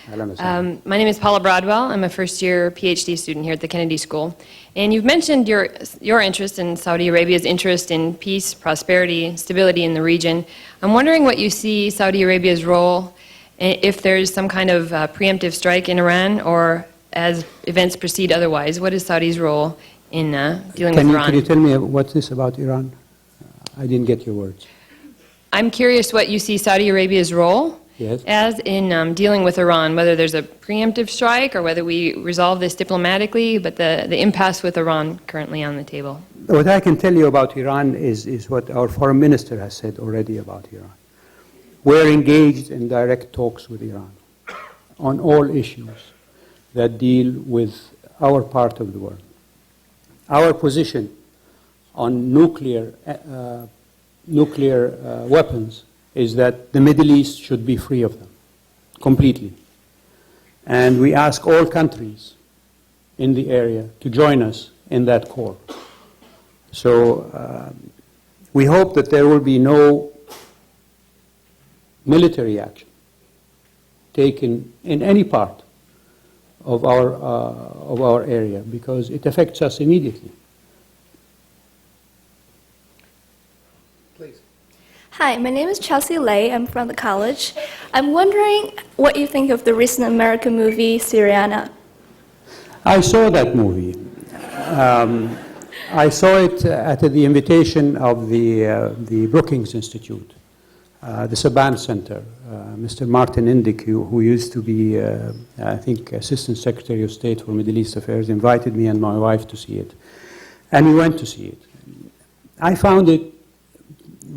Ahlan Mahlan. My name is Paula Bradwell. I'm a first-year PhD student here at the Kennedy School. And you've mentioned your interest in Saudi Arabia's interest in peace, prosperity, stability in the region. I'm wondering what you see Saudi Arabia's role if there's some kind of preemptive strike in Iran, or as events proceed otherwise. What is Saudi's role in dealing with Iran? Can you tell me what's this about Iran? I didn't get your words. I'm curious what you see Saudi Arabia's role as in dealing with Iran, whether there's a preemptive strike or whether we resolve this diplomatically, but the impasse with Iran currently on the table. What I can tell you about Iran is what our foreign minister has said already about Iran. We're engaged in direct talks with Iran on all issues that deal with our part of the world. Our position on nuclear weapons is that the Middle East should be free of them, completely. And we ask all countries in the area to join us in that call. So we hope that there will be no military action taken in any part of our area, because it affects us immediately. Hi, my name is Chelsea Lay. I'm from the college. I'm wondering what you think of the recent American movie, Syriana. I saw that movie. I saw it at the invitation of the Brookings Institute, the Saban Center. Mr. Martin Indyk, who used to be, I think, Assistant Secretary of State for Middle East Affairs, invited me and my wife to see it. And we went to see it. I found it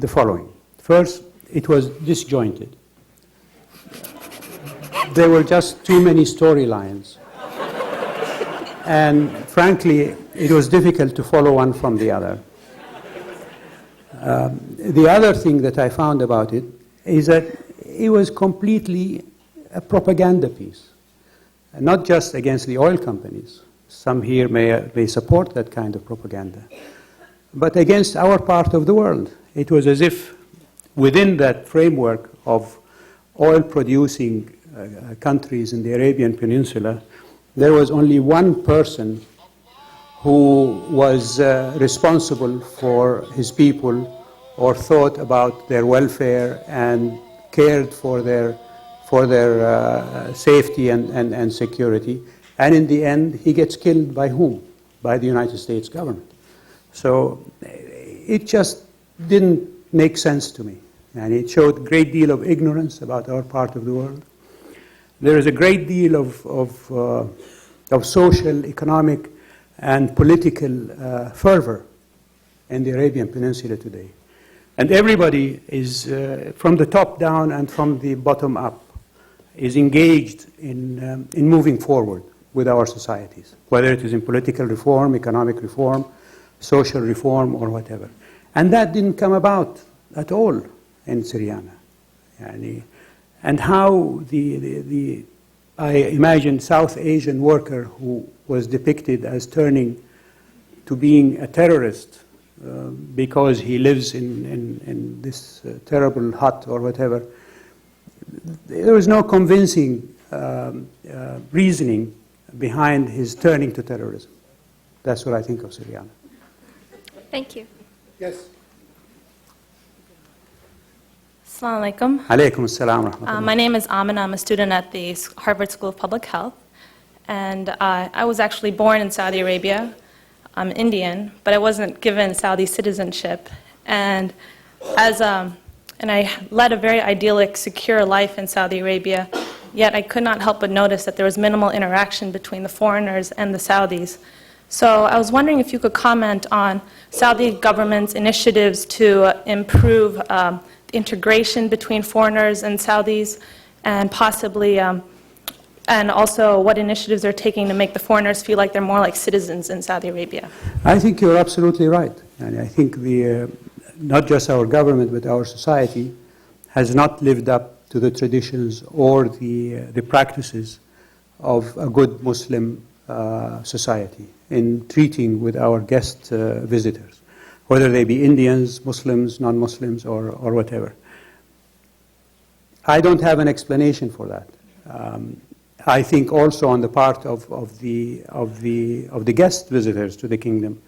the following. First, it was disjointed. there were just too many storylines. And frankly, it was difficult to follow one from the other. The other thing that I found about it is that it was completely a propaganda piece, not just against the oil companies. Some here may support that kind of propaganda, but against our part of the world. It was as if within that framework of oil-producing countries in the Arabian Peninsula, there was only one person who was responsible for his people or thought about their welfare and cared for their safety and security. And in the end, he gets killed by whom? By the United States government. So it just didn't make sense to me. And it showed a great deal of ignorance about our part of the world. There is a great deal of social, economic, and political fervor in the Arabian Peninsula today. And everybody is, from the top down and from the bottom up, is engaged in moving forward with our societies, whether it is in political reform, economic reform, social reform, or whatever. And that didn't come about at all in Syriana. And how I imagine South Asian worker who was depicted as turning to being a terrorist because he lives in this terrible hut or whatever, there was no convincing reasoning behind his turning to terrorism. That's what I think of Syriana. Thank you. Yes. Assalamu alaikum. Alaikum assalam rahmatullah. My name is Amina. I'm a student at the Harvard School of Public Health. And I was actually born in Saudi Arabia. I'm Indian, but I wasn't given Saudi citizenship. And I led a very idyllic, secure life in Saudi Arabia, yet I could not help but notice that there was minimal interaction between the foreigners and the Saudis. So I was wondering if you could comment on Saudi government's initiatives to improve integration between foreigners and Saudis, and possibly, and also what initiatives they're taking to make the foreigners feel like they're more like citizens in Saudi Arabia. I think you're absolutely right. And I think not just our government, but our society has not lived up to the traditions or the practices of a good Muslim society in treating with our guest visitors, whether they be Indians, Muslims, non-Muslims, or whatever. I don't have an explanation for that. I think also on the part of the guest visitors to the kingdom,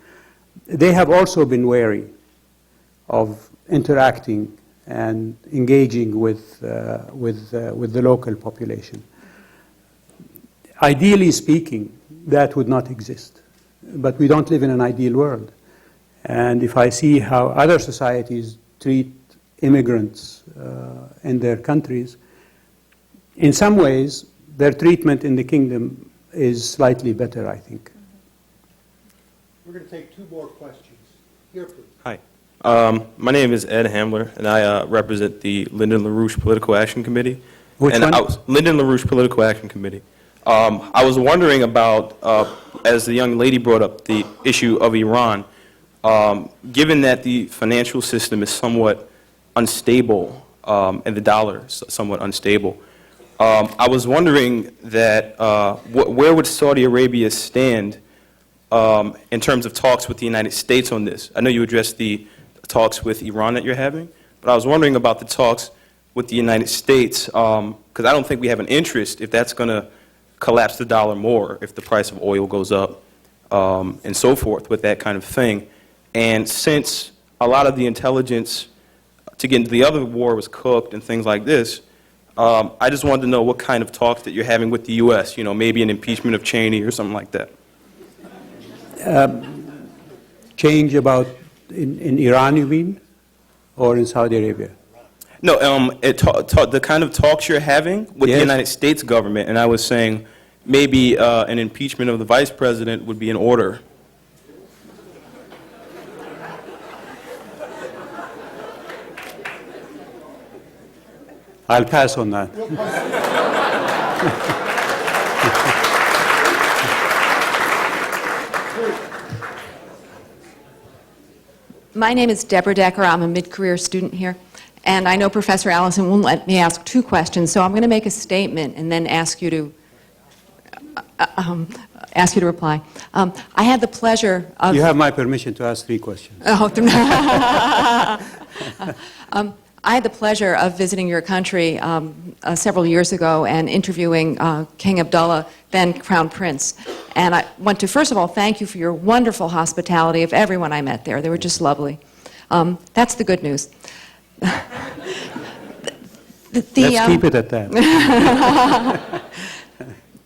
they have also been wary of interacting and engaging with the local population. Ideally speaking, that would not exist. But we don't live in an ideal world. And if I see how other societies treat immigrants in their countries, in some ways, their treatment in the kingdom is slightly better, I think. We're going to take two more questions. Here, please. Hi. My name is Ed Hamler, and I represent the Lyndon LaRouche Political Action Committee. Which one? Lyndon LaRouche Political Action Committee. I was wondering about, as the young lady brought up, the issue of Iran. Given that the financial system is somewhat unstable and the dollar is somewhat unstable, I was wondering that where would Saudi Arabia stand in terms of talks with the United States on this? I know you addressed the talks with Iran that you're having, but I was wondering about the talks with the United States, because I don't think we have an interest if that's going to collapse the dollar more, if the price of oil goes up, and so forth with that kind of thing. And since a lot of the intelligence to get into the other war was cooked and things like this, I just wanted to know what kind of talks that you're having with the U.S., you know, maybe an impeachment of Cheney or something like that. Change about in Iran, you mean, or in Saudi Arabia? No, the kind of talks you're having with the United States government, and I was saying maybe an impeachment of the vice president would be in order. I'll pass on that. My name is Deborah Decker. I'm a mid-career student here. And I know Professor Allison won't let me ask two questions, so I'm going to make a statement and then ask you to reply. I had the pleasure of... You have my permission to ask 3 questions. Oh, I had the pleasure of visiting your country several years ago and interviewing King Abdullah, then Crown Prince. And I want to, first of all, thank you for your wonderful hospitality of everyone I met there. They were just lovely. That's the good news. Let's keep it at that.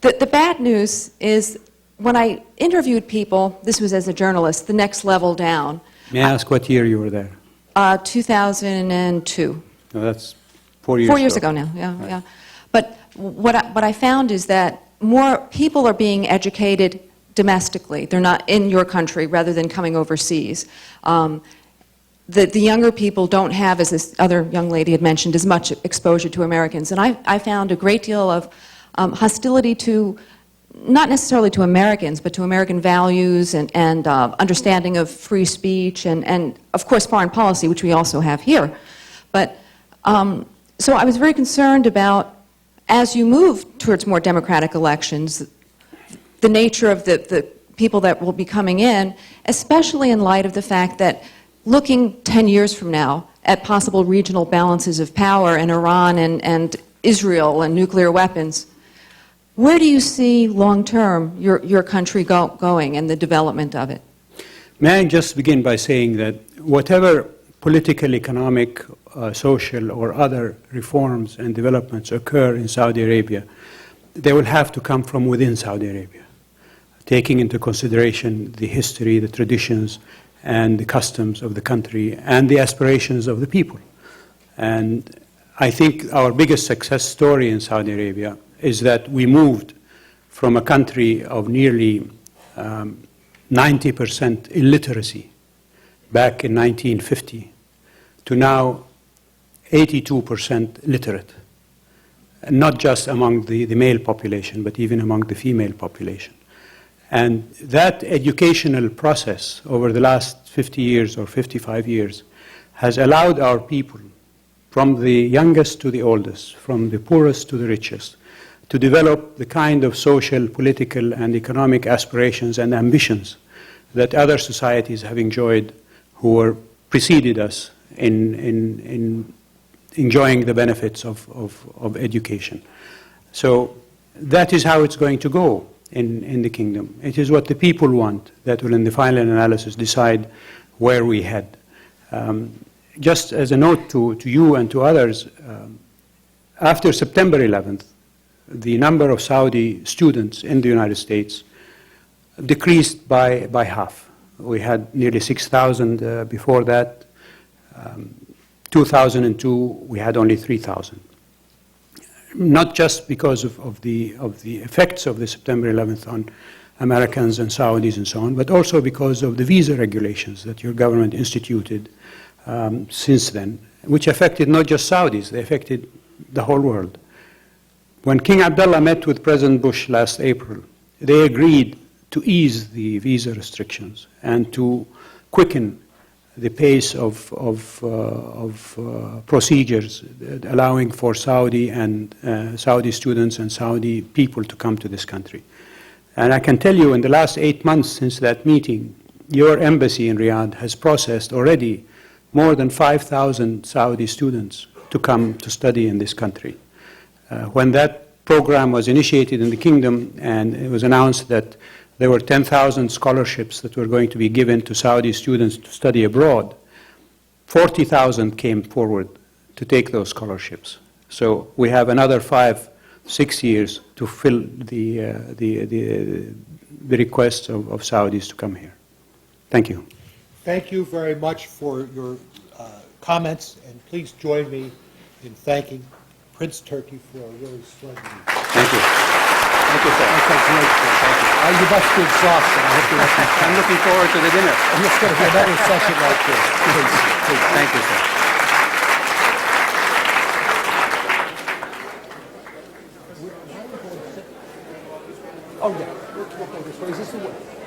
The bad news is when I interviewed people, this was as a journalist, the next level down. May I ask what year you were there? 2002. No, that's 4 years ago. 4 years ago now, yeah, Right. yeah. But what I found is that more people are being educated domestically. They're not in your country rather than coming overseas. The younger people don't have, as this other young lady had mentioned, as much exposure to Americans. And I found a great deal of hostility to, not necessarily to Americans, but to American values and understanding of free speech and, of course, foreign policy, which we also have here. But so I was very concerned about, as you move towards more democratic elections, the nature of the people that will be coming in, especially in light of the fact that looking 10 years from now at possible regional balances of power in Iran and Israel and nuclear weapons, where do you see long-term your country going and the development of it? May I just begin by saying that whatever political, economic, social, or other reforms and developments occur in Saudi Arabia, they will have to come from within Saudi Arabia, taking into consideration the history, the traditions, and the customs of the country, and the aspirations of the people. And I think our biggest success story in Saudi Arabia is that we moved from a country of nearly 90% illiteracy back in 1950 to now 82% literate, not just among the male population, but even among the female population. And that educational process over the last 50 years or 55 years has allowed our people, from the youngest to the oldest, from the poorest to the richest, to develop the kind of social, political, and economic aspirations and ambitions that other societies have enjoyed who were preceded us in enjoying the benefits of education. So that is how it's going to go in the kingdom. It is what the people want that will, in the final analysis, decide where we head. Just as a note to you and to others, after September 11th, the number of Saudi students in the United States decreased by half. We had nearly 6,000 before that. 2002, we had only 3,000. Not just because of the effects of the September 11th on Americans and Saudis and so on, but also because of the visa regulations that your government instituted since then, which affected not just Saudis, they affected the whole world. When King Abdullah met with President Bush last April, they agreed to ease the visa restrictions and to quicken the pace of procedures allowing for Saudi and Saudi students and Saudi people to come to this country. And I can tell you, in the last 8 months since that meeting, your embassy in Riyadh has processed already more than 5,000 Saudi students to come to study in this country. When that program was initiated in the kingdom and it was announced that there were 10,000 scholarships that were going to be given to Saudi students to study abroad, 40,000 came forward to take those scholarships. So we have another 5-6 years to fill the requests of Saudis to come here. Thank you. Thank you very much for your comments, and please join me in thanking Prince Turki for a really splendid meeting. Thank you. Thank you, sir. That's a great thing. Thank you. You must be exhausted. I hope you must be. I'm looking forward to the dinner. It's going to be another session like this. Please. Thank you, sir. Oh, yeah. We'll go this way. Is this the way?